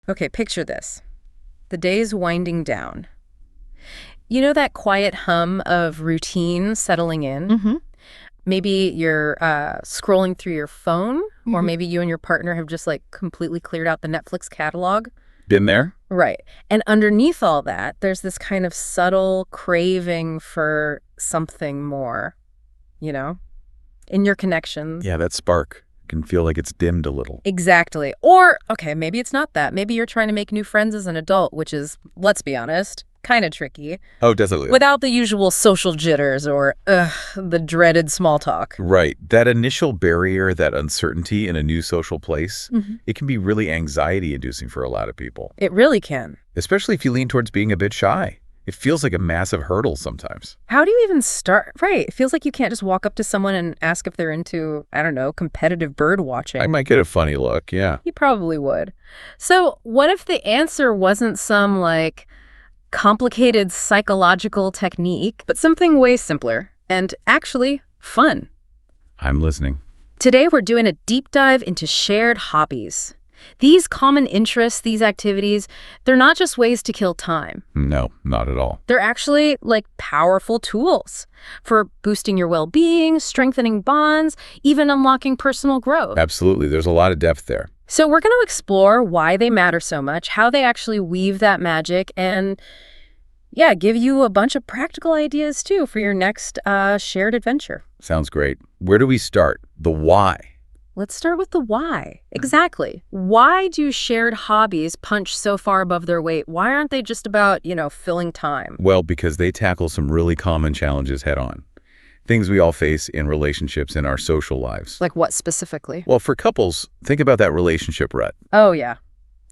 Okay, picture this. The day's winding down. You know that quiet hum of routine settling in? Mm-hmm. Maybe you're scrolling through your phone, or Mm-hmm. maybe you and your partner have just like completely cleared out the Netflix catalog. Been there? Right. And underneath all that, there's this kind of subtle craving for something more, you know, in your connections. Yeah, that spark can feel like it's dimmed a little. Exactly. Or, okay, maybe it's not that. Maybe you're trying to make new friends as an adult, which is, let's be honest, kind of tricky. Oh, definitely. Without the usual social jitters or the dreaded small talk. Right. That initial barrier, that uncertainty in a new social place, it can be really anxiety-inducing for a lot of people, It really can. especially if you lean towards being a bit shy. It feels like a massive hurdle sometimes. How do you even start? Right. It feels like you can't just walk up to someone and ask if they're into, I don't know, competitive bird watching. I might get a funny look, yeah. You probably would. So what if the answer wasn't some, like, complicated psychological technique, but something way simpler and actually fun? I'm listening. Today we're doing a deep dive into shared hobbies. These common interests, these activities, they're not just ways to kill time. No, not at all. They're actually like powerful tools for boosting your well-being, strengthening bonds, even unlocking personal growth. Absolutely. There's a lot of depth there. So we're going to explore why they matter so much, how they actually weave that magic, and yeah, give you a bunch of practical ideas too for your next shared adventure. Sounds great. Where do we start? The why. Let's start with the why. Exactly. Why do shared hobbies punch so far above their weight? Why aren't they just about, filling time? Well, because they tackle some really common challenges head on. Things we all face in relationships in our social lives. Like what specifically? Well, for couples, think about that relationship rut. Oh, yeah.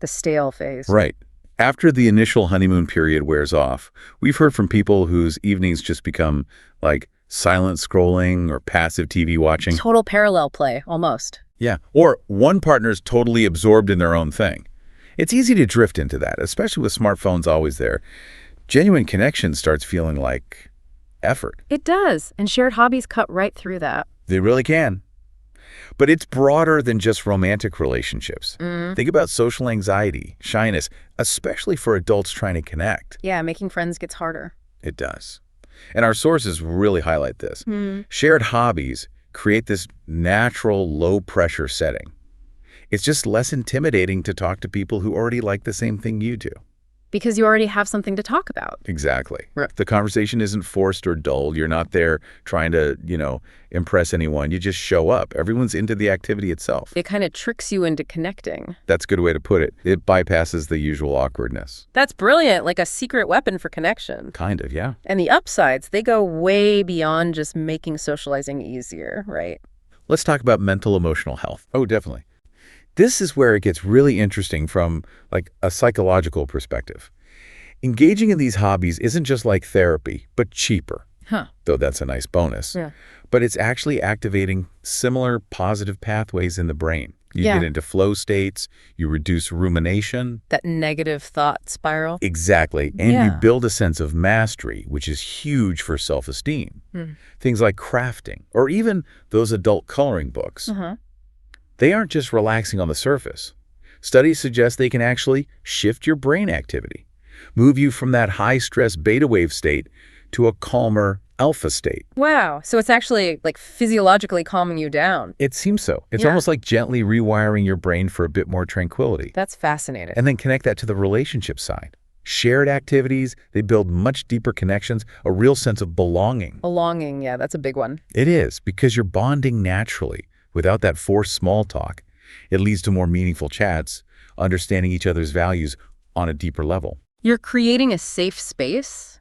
The stale phase. Right. After the initial honeymoon period wears off, we've heard from people whose evenings just become like silent scrolling or passive TV watching. Total parallel play, almost. Yeah. Or one partner's totally absorbed in their own thing. It's easy to drift into that, especially with smartphones always there. Genuine connection starts feeling like effort. It does. And shared hobbies cut right through that. They really can. But it's broader than just romantic relationships. Think about social anxiety, shyness, especially for adults trying to connect. Yeah, making friends gets harder. It does. And our sources really highlight this. Shared hobbies create this natural, low-pressure setting. It's just less intimidating to talk to people who already like the same thing you do. Because you already have something to talk about. Exactly. Right. The conversation isn't forced or dull. You're not there trying to, impress anyone. You just show up. Everyone's into the activity itself. It kind of tricks you into connecting. That's a good way to put it. It bypasses the usual awkwardness. That's brilliant, like a secret weapon for connection. Kind of, yeah. And the upsides, they go way beyond just making socializing easier, right? Let's talk about mental emotional health. Oh, definitely. This is where it gets really interesting from like a psychological perspective. Engaging in these hobbies isn't just like therapy, but cheaper. Though that's a nice bonus. Yeah. But it's actually activating similar positive pathways in the brain. You get into flow states, you reduce rumination. That negative thought spiral. Exactly. And you build a sense of mastery, which is huge for self-esteem. Things like crafting, or even those adult coloring books. They aren't just relaxing on the surface. Studies suggest they can actually shift your brain activity, move you from that high-stress beta wave state to a calmer alpha state. Wow. So it's actually like physiologically calming you down. It seems so. It's almost like gently rewiring your brain for a bit more tranquility. That's fascinating. And then connect that to the relationship side. Shared activities, they build much deeper connections, a real sense of belonging. Belonging, yeah, that's a big one. It is, because you're bonding naturally. Without that forced small talk, it leads to more meaningful chats, understanding each other's values on a deeper level. You're creating a safe space?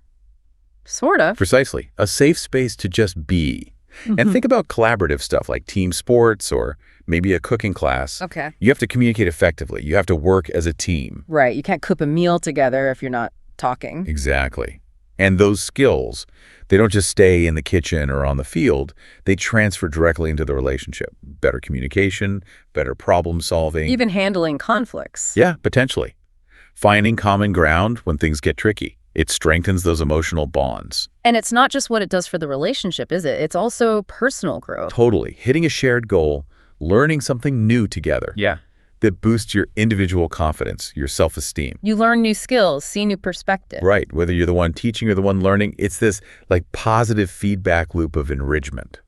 Sort of. Precisely. A safe space to just be. And think about collaborative stuff like team sports or maybe a cooking class. Okay. You have to communicate effectively. You have to work as a team. Right. You can't cook a meal together if you're not talking. Exactly. And those skills, they don't just stay in the kitchen or on the field. They transfer directly into the relationship. Better communication, better problem solving. Even handling conflicts. Yeah, potentially. Finding common ground when things get tricky. It strengthens those emotional bonds. And it's not just what it does for the relationship, is it? It's also personal growth. Totally. Hitting a shared goal, learning something new together. Yeah. that boosts your individual confidence, your self-esteem. You learn new skills, see new perspectives. Right. Whether you're the one teaching or the one learning, it's this like positive feedback loop of enrichment.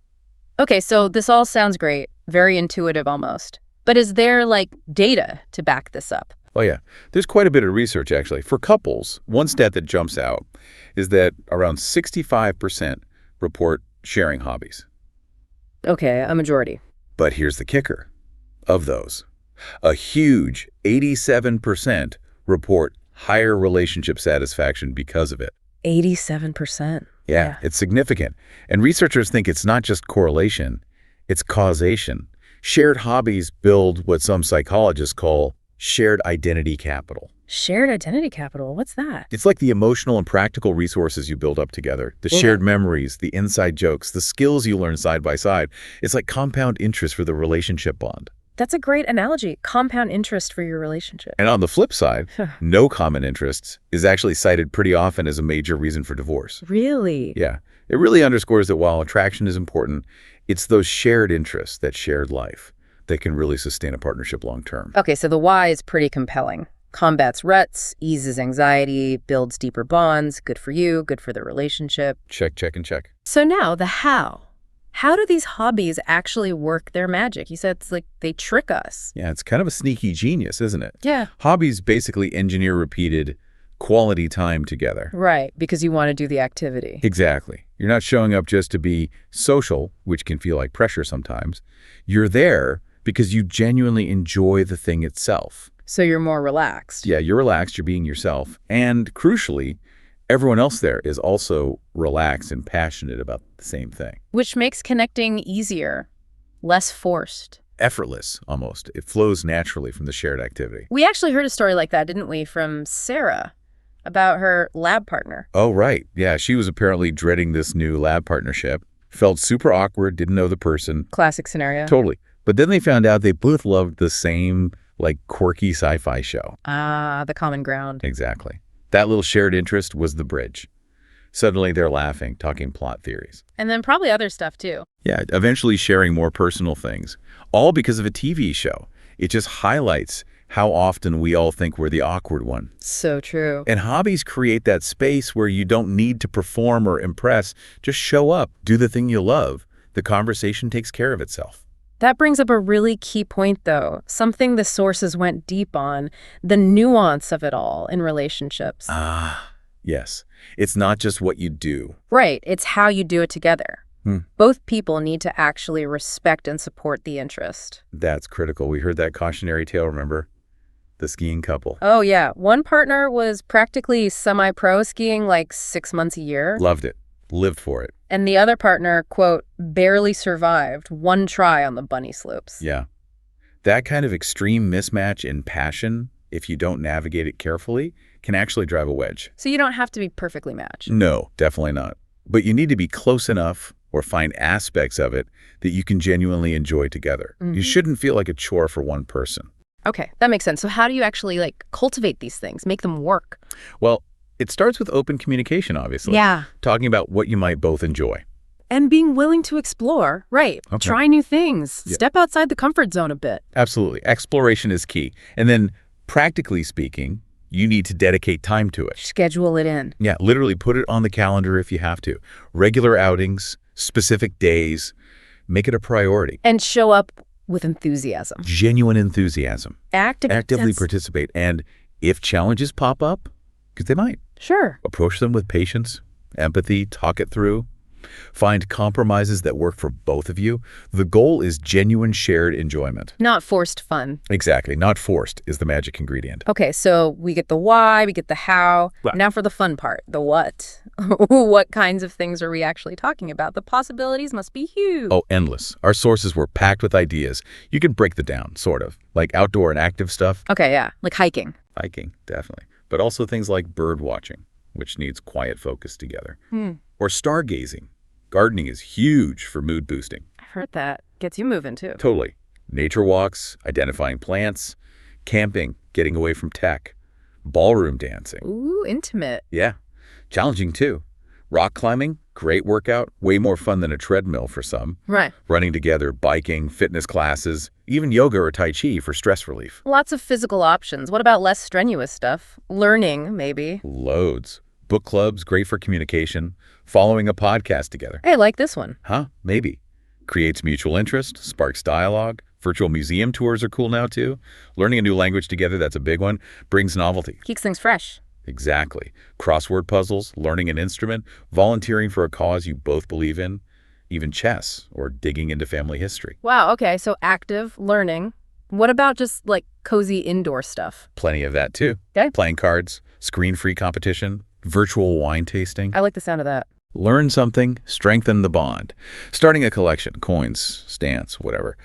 Okay, so this all sounds great, very intuitive almost. But is there like data to back this up? Oh, yeah. There's quite a bit of research, actually. For couples, one stat that jumps out is that around 65% report sharing hobbies. Okay, a majority. But here's the kicker. Of those, a huge 87% report higher relationship satisfaction because of it. 87%. Yeah, it's significant. And researchers think it's not just correlation, it's causation. Shared hobbies build what some psychologists call shared identity capital. Shared identity capital, what's that? It's like the emotional and practical resources you build up together, the shared memories, the inside jokes, the skills you learn side by side. It's like compound interest for the relationship bond. That's a great analogy, compound interest for your relationship. And on the flip side, no common interests is actually cited pretty often as a major reason for divorce. Really? Yeah. It really underscores that while attraction is important, it's those shared interests, that shared life, that can really sustain a partnership long term. Okay, so the why is pretty compelling. Combats ruts, eases anxiety, builds deeper bonds, good for you, good for the relationship. Check, check, and check. So now the how. How do these hobbies actually work their magic? You said it's like they trick us. Yeah, it's kind of a sneaky genius, isn't it? Yeah. Hobbies basically engineer repeated quality time together. Right, because you want to do the activity. Exactly. You're not showing up just to be social, which can feel like pressure sometimes. You're there because you genuinely enjoy the thing itself. So you're more relaxed. Yeah, you're relaxed, you're being yourself. And crucially, everyone else there is also relaxed and passionate about the same thing. Which makes connecting easier, less forced. Effortless, almost. It flows naturally from the shared activity. We actually heard a story like that, didn't we, from Sarah about her lab partner. Oh, right. Yeah, she was apparently dreading this new lab partnership. Felt super awkward, didn't know the person. Classic scenario. Totally. But then they found out they both loved the same, like, quirky sci-fi show. Ah, the common ground. Exactly. That little shared interest was the bridge. Suddenly they're laughing, talking plot theories. And then probably other stuff too. Yeah, eventually sharing more personal things. All because of a TV show. It just highlights how often we all think we're the awkward one. So true. And hobbies create that space where you don't need to perform or impress. Just show up, do the thing you love. The conversation takes care of itself. That brings up a really key point, though, something the sources went deep on, the nuance of it all in relationships. Yes. It's not just what you do. Right. It's how you do it together. Both people need to actually respect and support the interest. That's critical. We heard that cautionary tale, remember? The skiing couple. Oh, yeah. One partner was practically semi-pro skiing like 6 months a year. Loved it. Lived for it. And the other partner, quote, barely survived one try on the bunny slopes. Yeah. That kind of extreme mismatch in passion, if you don't navigate it carefully, can actually drive a wedge. So you don't have to be perfectly matched. No, definitely not. But you need to be close enough or find aspects of it that you can genuinely enjoy together. You shouldn't feel like a chore for one person. Okay, that makes sense. So how do you actually like cultivate these things, make them work? Well, it starts with open communication, obviously. Yeah. Talking about what you might both enjoy. And being willing to explore, right? Okay. Try new things, Yeah. step outside the comfort zone a bit. Absolutely. Exploration is key. And then, practically speaking, you need to dedicate time to it. Schedule it in. Yeah, literally put it on the calendar if you have to. Regular outings, specific days, make it a priority. And show up with enthusiasm. Genuine enthusiasm. Actively sense. participate. And if challenges pop up, because they might, Sure. approach them with patience, empathy, talk it through. Find compromises that work for both of you. The goal is genuine shared enjoyment. Not forced fun. Exactly. Not forced is the magic ingredient. Okay, so we get the why, we get the how. Right. Now for the fun part, the what. What kinds of things are we actually talking about? The possibilities must be huge. Oh, endless. Our sources were packed with ideas. You can break them down, sort of. Like outdoor and active stuff. Okay, yeah, like hiking. Hiking, definitely. But also things like bird watching, which needs quiet focus together. Or stargazing. Gardening is huge for mood boosting. I've heard that. Gets you moving, too. Totally. Nature walks, identifying plants, camping, getting away from tech, ballroom dancing. Ooh, intimate. Yeah. Challenging, too. Rock climbing, Great workout, way more fun than a treadmill for some. Right. Running together, biking, fitness classes, even yoga or Tai Chi for stress relief. Lots of physical options. What about less strenuous stuff? Learning, maybe. Loads. Book clubs, great for communication. Following a podcast together. Hey, like this one. Huh? Maybe. Creates mutual interest, sparks dialogue. Virtual museum tours are cool now, too. Learning a new language together, that's a big one, brings novelty. Keeps things fresh. Exactly. Crossword puzzles, learning an instrument, volunteering for a cause you both believe in, even chess or digging into family history. Wow, okay, so active, learning. What about just, like, cozy indoor stuff? Plenty of that, too. Okay. Playing cards, screen-free competition, virtual wine tasting. I like the sound of that. Learn something, strengthen the bond. Starting a collection, coins, stamps, whatever.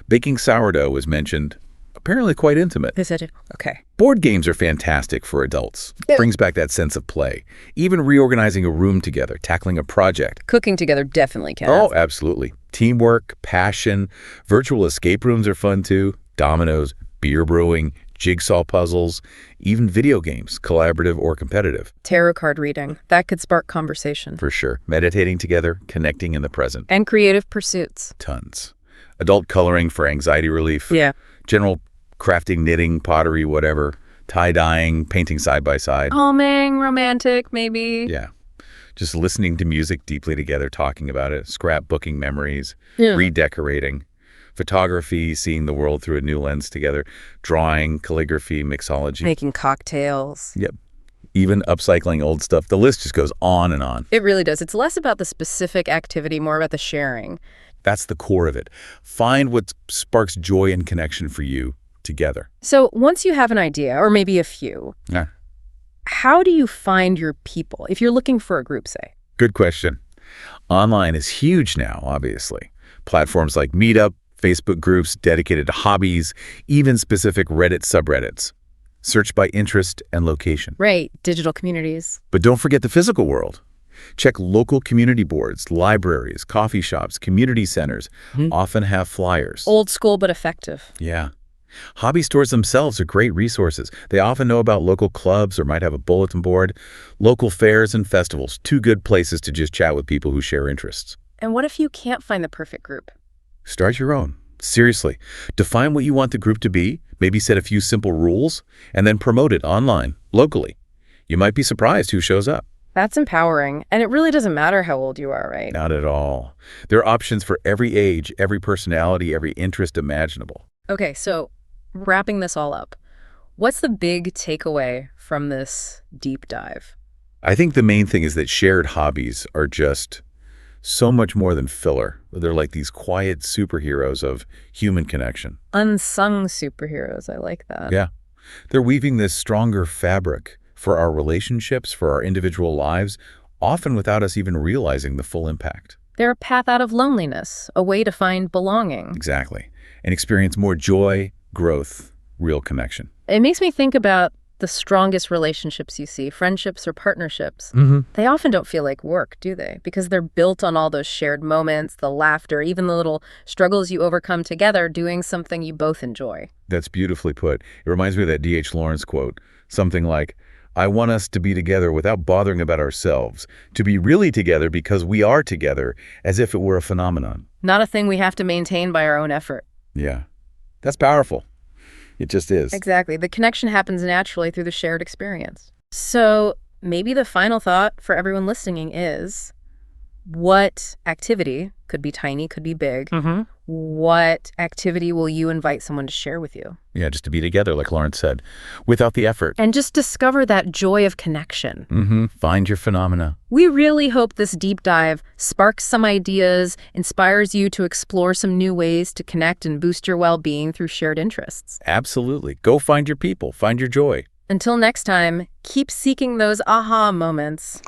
Baking sourdough was mentioned. Apparently quite intimate. They said it. Okay. Board games are fantastic for adults. Yeah. Brings back that sense of play. Even reorganizing a room together, tackling a project. Cooking together definitely counts. Oh, absolutely. Teamwork, passion. Virtual escape rooms are fun too. Dominoes, beer brewing, jigsaw puzzles, even video games, collaborative or competitive. Tarot card reading. That could spark conversation. For sure. Meditating together, connecting in the present. And creative pursuits. Tons. Adult coloring for anxiety relief. Yeah. General crafting, knitting, pottery, whatever. Tie-dyeing, painting side by side. Calming, romantic, maybe. Yeah. Just listening to music deeply together, talking about it, scrapbooking memories, Yeah. redecorating. Photography, seeing the world through a new lens together. Drawing, calligraphy, mixology. Making cocktails. Yep. Even upcycling old stuff. The list just goes on and on. It really does. It's less about the specific activity, more about the sharing. That's the core of it. Find what sparks joy and connection for you together. So once you have an idea, or maybe a few, Yeah. how do you find your people if you're looking for a group, say? Good question. Online is huge now, obviously. Platforms like Meetup, Facebook groups dedicated to hobbies, even specific Reddit subreddits. Search by interest and location. Right, digital communities. But don't forget the physical world. Check local community boards, libraries, coffee shops, community centers often have flyers. Old school but effective. Yeah. Hobby stores themselves are great resources. They often know about local clubs or might have a bulletin board. Local fairs and festivals, two good places to just chat with people who share interests. And what if you can't find the perfect group? Start your own. Seriously. Define what you want the group to be, maybe set a few simple rules, and then promote it online, locally. You might be surprised who shows up. That's empowering. And it really doesn't matter how old you are, right? Not at all. There are options for every age, every personality, every interest imaginable. Okay, so wrapping this all up, what's the big takeaway from this deep dive? I think the main thing is that shared hobbies are just so much more than filler. They're like these quiet superheroes of human connection. Unsung superheroes. I like that. Yeah. They're weaving this stronger fabric for our relationships, for our individual lives, often without us even realizing the full impact. They're a path out of loneliness, a way to find belonging. Exactly. And experience more joy, growth, real connection. It makes me think about the strongest relationships you see, friendships or partnerships. They often don't feel like work, do they? Because they're built on all those shared moments, the laughter, even the little struggles you overcome together doing something you both enjoy. That's beautifully put. It reminds me of that D.H. Lawrence quote, something like, I want us to be together without bothering about ourselves, to be really together because we are together, as if it were a phenomenon. Not a thing we have to maintain by our own effort. Yeah, that's powerful. It just is. Exactly. The connection happens naturally through the shared experience. So maybe the final thought for everyone listening is, what activity, could be tiny, could be big, what activity will you invite someone to share with you? Yeah, just to be together, like Lawrence said, without the effort. And just discover that joy of connection. Find your phenomena. We really hope this deep dive sparks some ideas, inspires you to explore some new ways to connect and boost your well-being through shared interests. Absolutely. Go find your people. Find your joy. Until next time, keep seeking those aha moments.